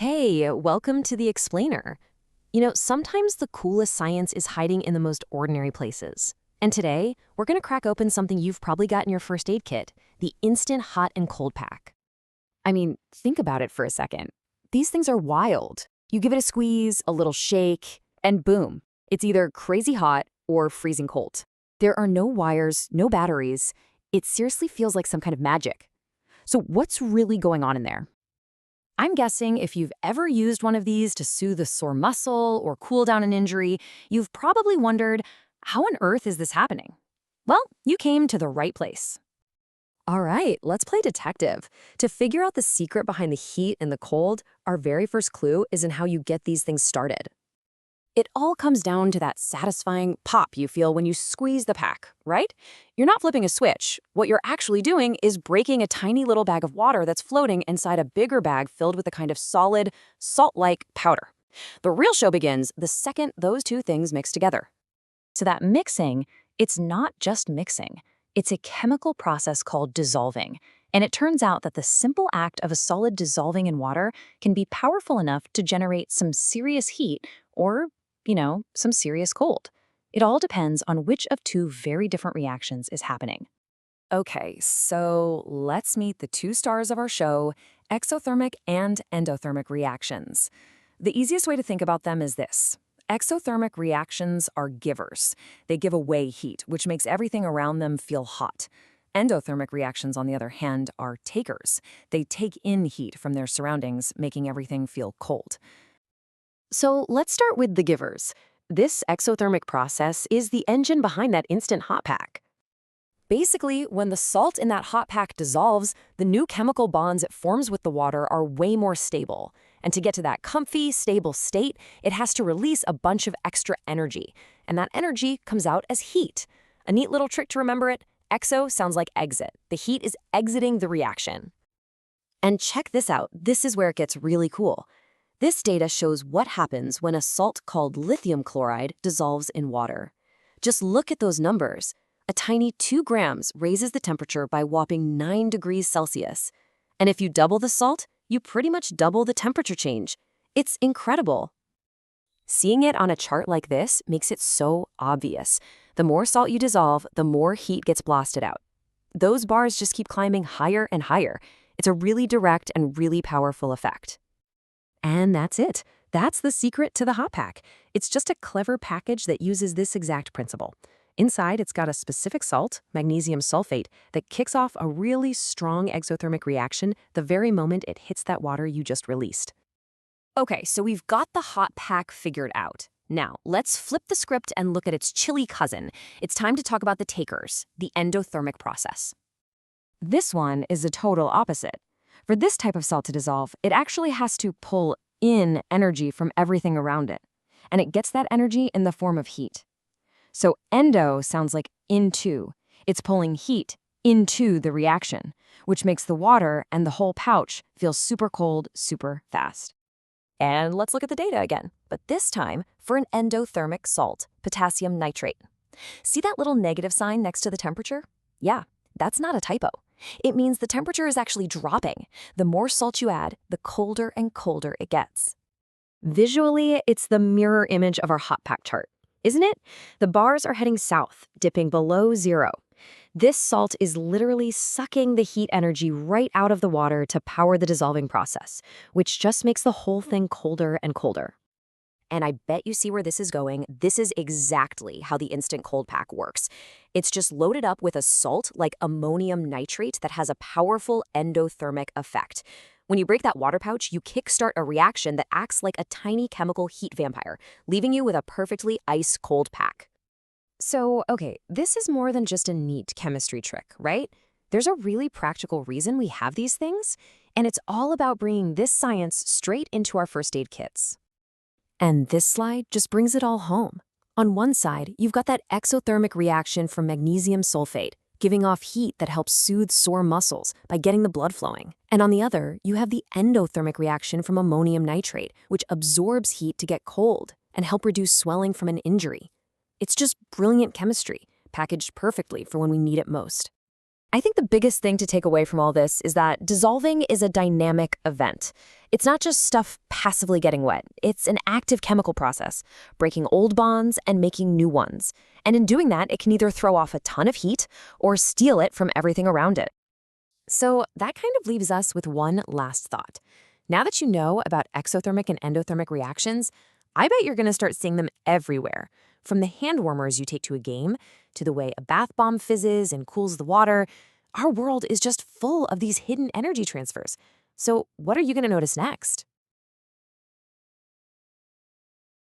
Hey, welcome to the Explainer. Sometimes the coolest science is hiding in the most ordinary places. And today, we're going to crack open something you've probably got in your first aid kit, the instant hot and cold pack. I mean, think about it for a second. These things are wild. You give it a squeeze, a little shake, and boom, it's either crazy hot or freezing cold. There are no wires, no batteries. It seriously feels like some kind of magic. So what's really going on in there? I'm guessing if you've ever used one of these to soothe a sore muscle or cool down an injury, you've probably wondered, how on earth is this happening? Well, you came to the right place. All right, let's play detective. To figure out the secret behind the heat and the cold, our very first clue is in how you get these things started. It all comes down to that satisfying pop you feel when you squeeze the pack, right? You're not flipping a switch. What you're actually doing is breaking a tiny little bag of water that's floating inside a bigger bag filled with a kind of solid, salt-like powder. The real show begins the second those two things mix together. So that mixing, it's not just mixing. It's a chemical process called dissolving. And it turns out that the simple act of a solid dissolving in water can be powerful enough to generate some serious heat or some serious cold. It all depends on which of two very different reactions is happening. Okay, so let's meet the two stars of our show, exothermic and endothermic reactions. The easiest way to think about them is this. Exothermic reactions are givers. They give away heat, which makes everything around them feel hot. Endothermic reactions, on the other hand, are takers. They take in heat from their surroundings, making everything feel cold. So let's start with the givers. This exothermic process is the engine behind that instant hot pack. Basically, when the salt in that hot pack dissolves, the new chemical bonds it forms with the water are way more stable. And to get to that comfy, stable state, it has to release a bunch of extra energy. And that energy comes out as heat. A neat little trick to remember it, exo sounds like exit. The heat is exiting the reaction. And check this out. This is where it gets really cool. This data shows what happens when a salt called lithium chloride dissolves in water. Just look at those numbers. A tiny 2 grams raises the temperature by whopping 9 degrees Celsius. And if you double the salt, you pretty much double the temperature change. It's incredible. Seeing it on a chart like this makes it so obvious. The more salt you dissolve, the more heat gets blasted out. Those bars just keep climbing higher and higher. It's a really direct and really powerful effect. And that's it. That's the secret to the hot pack. It's just a clever package that uses this exact principle. Inside, it's got a specific salt, magnesium sulfate, that kicks off a really strong exothermic reaction the very moment it hits that water you just released. Okay, so we've got the hot pack figured out. Now, let's flip the script and look at its chilly cousin. It's time to talk about the takers, the endothermic process. This one is the total opposite. For this type of salt to dissolve, it actually has to pull in energy from everything around it. And it gets that energy in the form of heat. So endo sounds like into. It's pulling heat into the reaction, which makes the water and the whole pouch feel super cold, super fast. And let's look at the data again, but this time for an endothermic salt, potassium nitrate. See that little negative sign next to the temperature? Yeah, that's not a typo. It means the temperature is actually dropping. The more salt you add, the colder and colder it gets. Visually, it's the mirror image of our hot pack chart, isn't it? The bars are heading south, dipping below zero. This salt is literally sucking the heat energy right out of the water to power the dissolving process, which just makes the whole thing colder and colder. And I bet you see where this is going. This is exactly how the instant cold pack works. It's just loaded up with a salt like ammonium nitrate that has a powerful endothermic effect. When you break that water pouch, you kickstart a reaction that acts like a tiny chemical heat vampire, leaving you with a perfectly ice-cold pack. So, okay, this is more than just a neat chemistry trick, right? There's a really practical reason we have these things, and it's all about bringing this science straight into our first aid kits. And this slide just brings it all home. On one side, you've got that exothermic reaction from magnesium sulfate, giving off heat that helps soothe sore muscles by getting the blood flowing. And on the other, you have the endothermic reaction from ammonium nitrate, which absorbs heat to get cold and help reduce swelling from an injury. It's just brilliant chemistry, packaged perfectly for when we need it most. I think the biggest thing to take away from all this is that dissolving is a dynamic event. It's not just stuff passively getting wet. It's an active chemical process, breaking old bonds and making new ones. And in doing that, it can either throw off a ton of heat or steal it from everything around it. So that kind of leaves us with one last thought. Now that you know about exothermic and endothermic reactions, I bet you're going to start seeing them everywhere. From the hand warmers you take to a game, to the way a bath bomb fizzes and cools the water, our world is just full of these hidden energy transfers. So what are you going to notice next?